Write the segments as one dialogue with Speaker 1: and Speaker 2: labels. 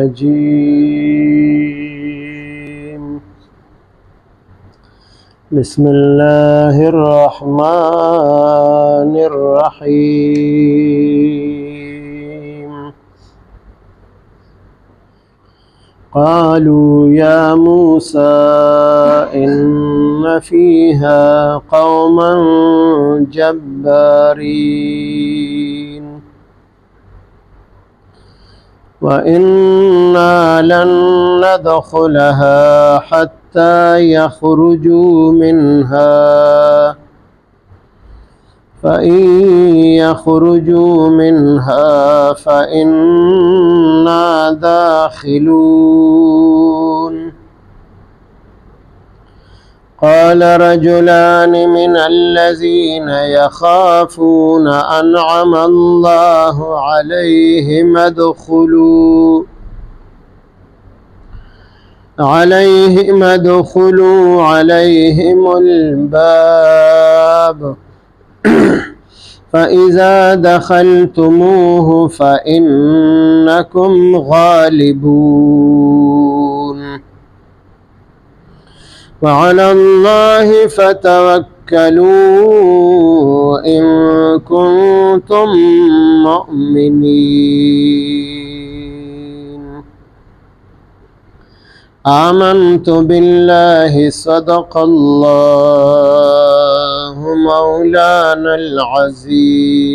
Speaker 1: الرجيم بسم الله الرحمن الرحيم قالوا يا موسى إن فيها قوما جبارين وإنا لن ندخلها حتى يخرجوا منها فإن يخرجوا منها فإنا داخلون قال رجلان من الذين يخافون أنعم الله عليهم ادخلوا عليهم الباب فإذا دخلتموه فإنكم غالبون وعلى الله فتوكلوا إن كنتم مؤمنين آمنت بالله صدق الله مولانا العظيم.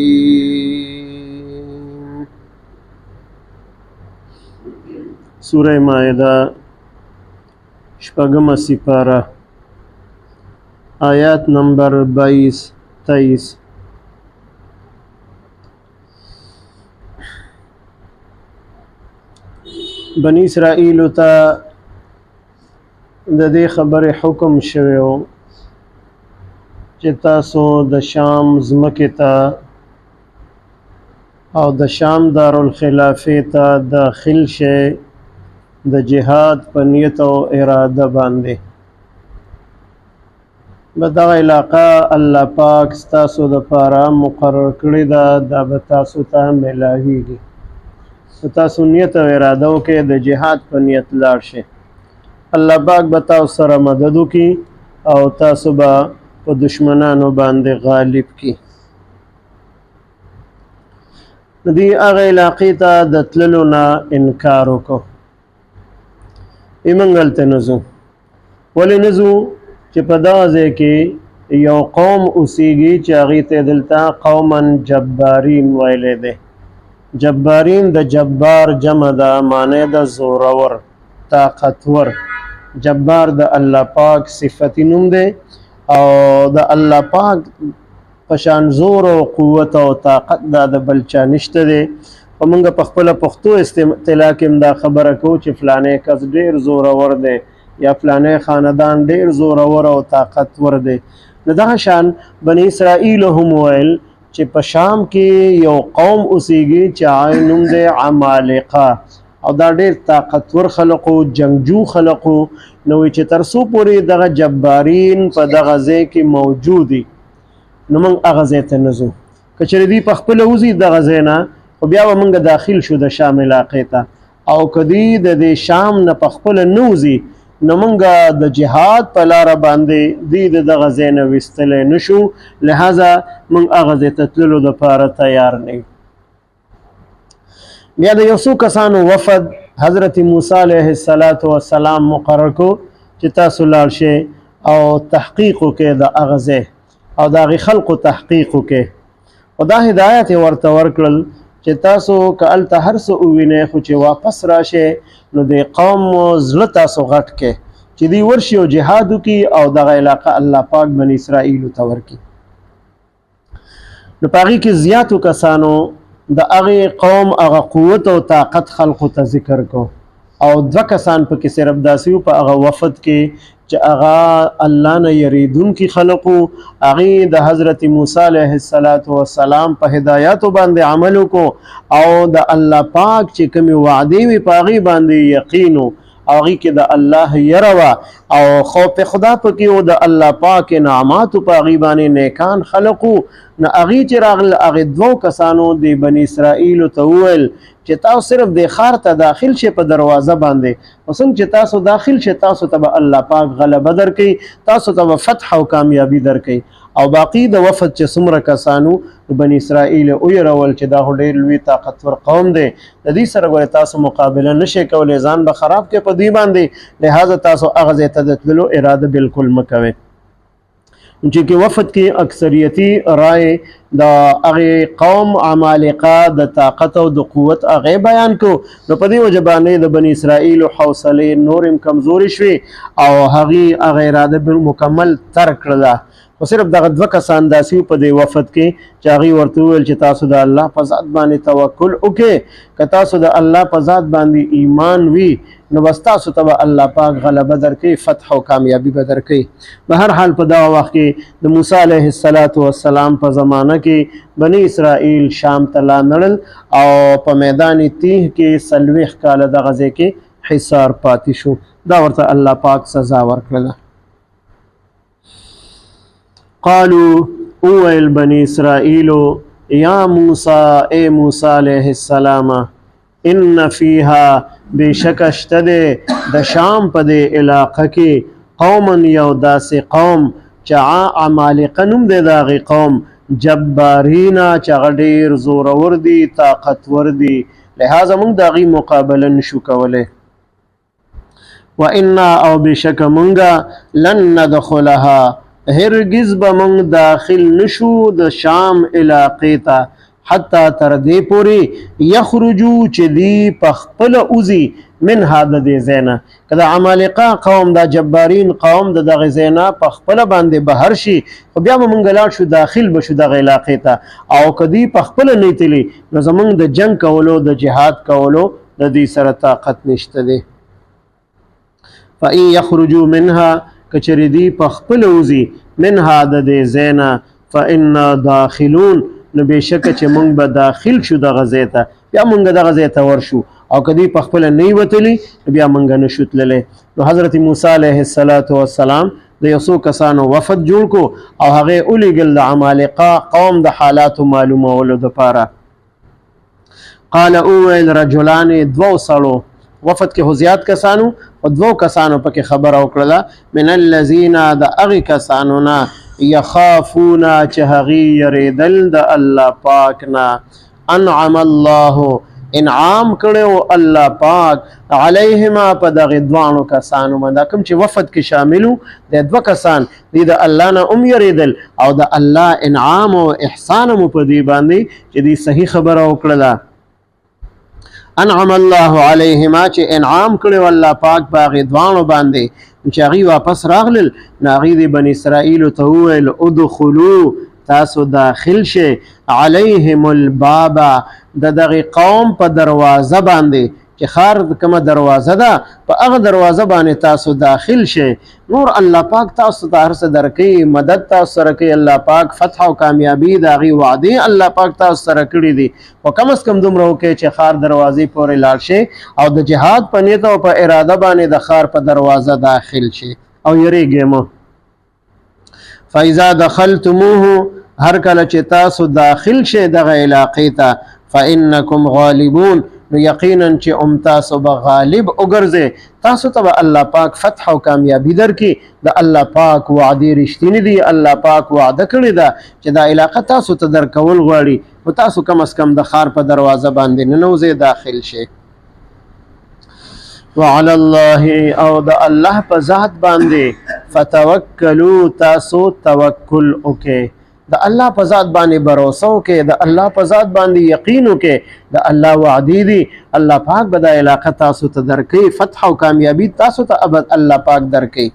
Speaker 1: سورة مائدہ شپږم سپارہ آیات نمبر 22-23. بنی اسرائیل ته د دې خبرې حکم شوی و چې تاسو د شام ځمکې ته او د شام دارالخلافې ته داخل شئ د جهاد په نیت او اراده باندې. دغه علاقه الله پاک ستاسو دپاره مقرر کړې ده، دا به تاسو ته میلاویږي. تاسو نیت او اراده وکړئ د جهاد په نیت لاړ شئ. الله پاک به تاسو سره مدد وکړي او تاسو به په دشمنانو باندې غالب کړي. دوی هغه علاقې ته د تللو نه انکار وکړو. ایمنګ هلته نه ځو. ولې نه ځو؟ چې په دغه ځای کې یو قوم اوسیږي چې هغې ته دلته قوما جبارین ویلی دی. جبارین د جبار جمع ده، معنی د زورور، طاقتور. جبار د الله پاک صفتی نوم دی او د الله پاک پشان زور او قوت او طاقت دا د بل چا نشته دی. خو موږ په خپله پښتو اصطلاح کې هم دا خبره کوو چې فلانی کس ډېر زورور دی یا فلانی خاندان ډېر زورور او طاقتور دی. نو دغه شان بني اسرائیل هم ویل چې په شام کې یو قوم اوسیږي چې هغه نوم دی عمالقه او دا ډېر طاقتور خلقو، جنگجو خلقو. نو چې تر څو پورې دغه جبارین په دغه ځای کې موجودي نو موږ هغه ځای ته نه ځو. که چېرې دوی په خپله وځي دغه ځای نه، خو بیا به موږ داخل شو د شام علاقې ته، او که دوی د دې شام نه په خپله نه وځي نو موږ د جهاد په لاره باندې دوی د دغه ځای نه ویستلی نه شو. لہذا موږ هغه ځای ته تللو دپاره تیار نه یو. بیا د یو څو کسانو وفد حضرت موسی علیه السلام مقرر کو چې تاسو لاړ شئ او تحقیق وکړئ د هغه ځای او د هغې خلقو تحقیق وکړئ. او دا هدایت یې ورته ورکړل چې تاسو که هلته هر څه ووینئ خو چې واپس راشئ نو د قوم زړه تاسو غټ کړئ چې دوی ورشي او جهاد وکړي او دغه علاقه الله پاک بني اسرائیلو ته ورکړي. نو په هغې کې زیاتو کسانو د هغې قوم هغه قوت او طاقت خلقو ته ذکر کو او 2 کسان پکې صرف داسې وو په هغه وفد کې چې هغه الله نه یریدونکي خلقو. هغې د حضرت موسی علیه السلام په هدایاتو باندې عمل وکړو او د الله پاک چې کومې وعدې وي په هغې باندې یقین هغه کې د الله يروا او خوف خدا پکې او د الله پاک انعامات په غیبانه نیکان خلقو نه هغه چې راغل هغه دوه کسانو د بنی اسرائیل ته وویل چې تاسو صرف د خار ته داخل شئ په دروازه باندې وسنګ چې تاسو داخل شئ تاسو ته الله پاک غلبه درکړي تاسو ته فتح او کامیابی درکړي او باقی د وفد چې څومره کسانو بنی اسرائیل او يرول چې دا ډېر لوی طاقتور قوم دی د دې سره ګوره تاسو مقابله نشئ کولای ځان به خراب کې په دې باندې لہذا تاسو هغه ځای ته د تللو اراده بالکل مه کوئ چې کې وفد کې اکثریتی رائے د هغه قوم عمالقه د طاقت او د قوت هغه بیان کو نو په دې وجبانې د بنی اسرائیل حوصله نورم کمزوري شوي او هغه اراده مکمل ترک کړله او صرف دغه دوه کسان داسې په دې وفد کې چې هغه ورته ویل چې تاسو د الله په ذات باندې توکل وکړئ که تاسو د الله په ذات باندې ایمان وي نو بس تاسو ته الله پاک غلبه درکړي فتح او کامیابی به درکړي په هر حال په دغه وخت کې د موسی علیه السلام په زمانه کې بنی اسرائیل شام ته لاړل او په میدان تیه کې 40 کاله د غزې کې حصار پاتې شو دا ورته الله پاک سزا ورکړه قالوا اویل بنی اسرائیل یا موسی اے موسی علیہ السلام ان فیها بشک اشتد د شام په د علاقه کې قوما یو داسې قوم چې عمالقه نوم دی داغي قوم جبارینا چې ډېر زورور دي طاقتور دي لہذا موږ داغي مقابله نشو کولی وانا او بشک موږ لن ندخلها هرگز به موږ داخل نشو د شام علاقې ته حتی تر دې پورې یخرجو چې دی په خپل اوزي من هذا د زینا کله عمالقه قوم د جبارین قوم د دغه زینا په خپل باندې بهر شي خو بیا موږ لاړ شو داخل بشو د علاقې ته او کدی په خپل نیتلی نو زمونږ د جنگ کولو د جهاد کولو د دې سره طاقت نشته دی فإن يخرجوا منها کچری دی په خپل اوزي من هذا د زینا فإن داخلون نو بشک چې مونږ به داخل شو د غزې ته بیا مونږ د غزې ته ورشو او کدی په خپل نه وتلی بیا مونږ نشو تللی نو حضرت موسی علیه السلام د یو څو کسانو وفد جوړ کو او هغه اولیګل د عمالقه قوم د حالات معلومولو دپاره قال اویل رجلان دو سړو وفد کې زیات کسانو او دو کسانو پکې خبر او کړله من الذين د اغه کسانو نه يخافون چې هغه يریدل د الله پاک نه انعم الله انعام کړو الله پاک علیهما په دغه دوانو کسانو باندې کوم چې وفد کې شاملو د دوه کسان د الله نه يریدل او د الله انعام او احسان مو په دی باندې چې دی صحیح خبر او کړله انعم الله علیهما چې انعام کړو الله پاک باغ دوانو باندې چې هغه واپس راغلل ناغي د بنی اسرائیل ته ویل ادخلوا تاسو داخل شئ علیهم الباب د دغه قوم په دروازه باندې چې خار کومه دروازه ده په هغه دروازه باندې تاسو داخل شئ نور الله پاک تاسو ته هر څه درکې مدد تاسو سره کوي الله پاک فتح او کامیابی دغه وعده الله پاک تاسو سره کړی دي او کم از کم دومره وکړي چې خار دروازې پورې لاړ شي او د جهاد په نیت او په اراده باندې د خار په دروازه داخل شي او یریږئ مه فاذا دخلتموه هر کله چې تاسو داخل شئ دغه علاقې ته فانکم غالبون نو یقینا چې تاسو به غالب وګرځئ تاسو ته الله پاک فتح او کامیابی درکړي د الله پاک وعده رښتینی دي الله پاک وعده کړی ده چې دا علاقه تاسو ته درکول غواړي او تاسو کم از کم د خار په دروازه باندې ننوځئ داخل شئ وعلى الله او د الله په ذات باندې فتوکلوا تاسو توکل وکئ د الله په ذات باندې باور وکئ د الله په ذات باندې یقین وکئ د الله وعده دي الله پاک به د علاقه تاسو ته درکړي فتح او کامیابی تاسو ته ابد الله پاک درکړي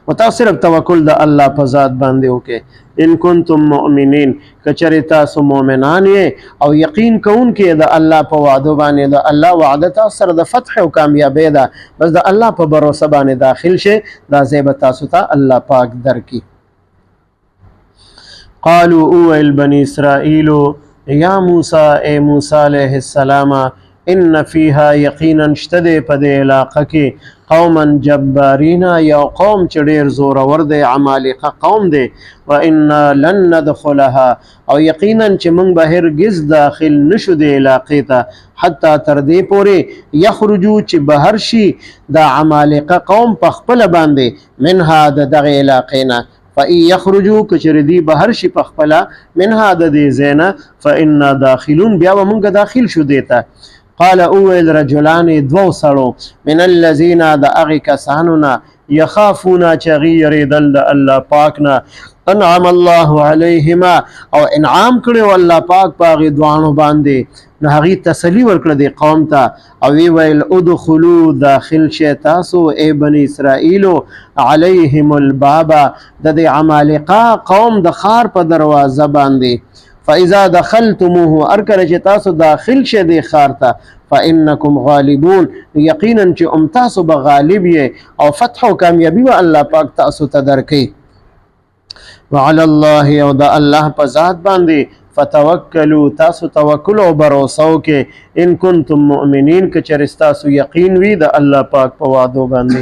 Speaker 1: او تاسو صرف توکل د الله په ذات باندې وکئ ان کنتم مؤمنین کچری تاسو مؤمنان او یقین کوونکې د الله په وعده باندې د الله وعده تاسو سره د فتح او کامیابی ده بس د الله په باور باندې داخل شئ دا زیب تاسو ته الله پاک درکړي قالوا اویل بنی اسرائیل یا موسی اے موسی علیہ السلام ان فيها یقینا شته په دې علاقه کې قوما جبارین یو قوم چې ډېر زورور دی عمالقه قوم دی وانا لن ندخلها او یقینا چې موږ به هرگز داخل نشو دې علاقې ته حتی تر دې پورې یخرجو چې بهر شي د عمالقه قوم په خپل باندې منها د دغه علاقې نه فإن يخرجوا كشردي بهر شي پخپلا منها د دې زینا فإنا داخلون بیا موږ داخل شو دیتا قال اول رجلان دو سړو من الذين د اغه کسانونا يخافون چغير دل د الله پاکنا انعم الله عليهما او انعام کړو الله پاک پاغي دوانو باندې نو هغه تسلی ورکړه د قوم ته او ویل ادخلوا داخل شئ تاسو ای بني اسرائیل علیهم الباب د عمالقه قوم د خار په دروازه باندې فاذا دخلتموه ارکل چې تاسو داخل شئ د خار ته فانکم غالبون یقینا چې تاسو به غالب یې او فتح او کامیابی و الله پاک تاسو ته درکې وعلى الله او د الله په ذات باندې فتوکلوا تاسو توکل او باور وکئ ان کنتم مؤمنین که چرستاسو یقین وی د الله پاک په وعدو باندې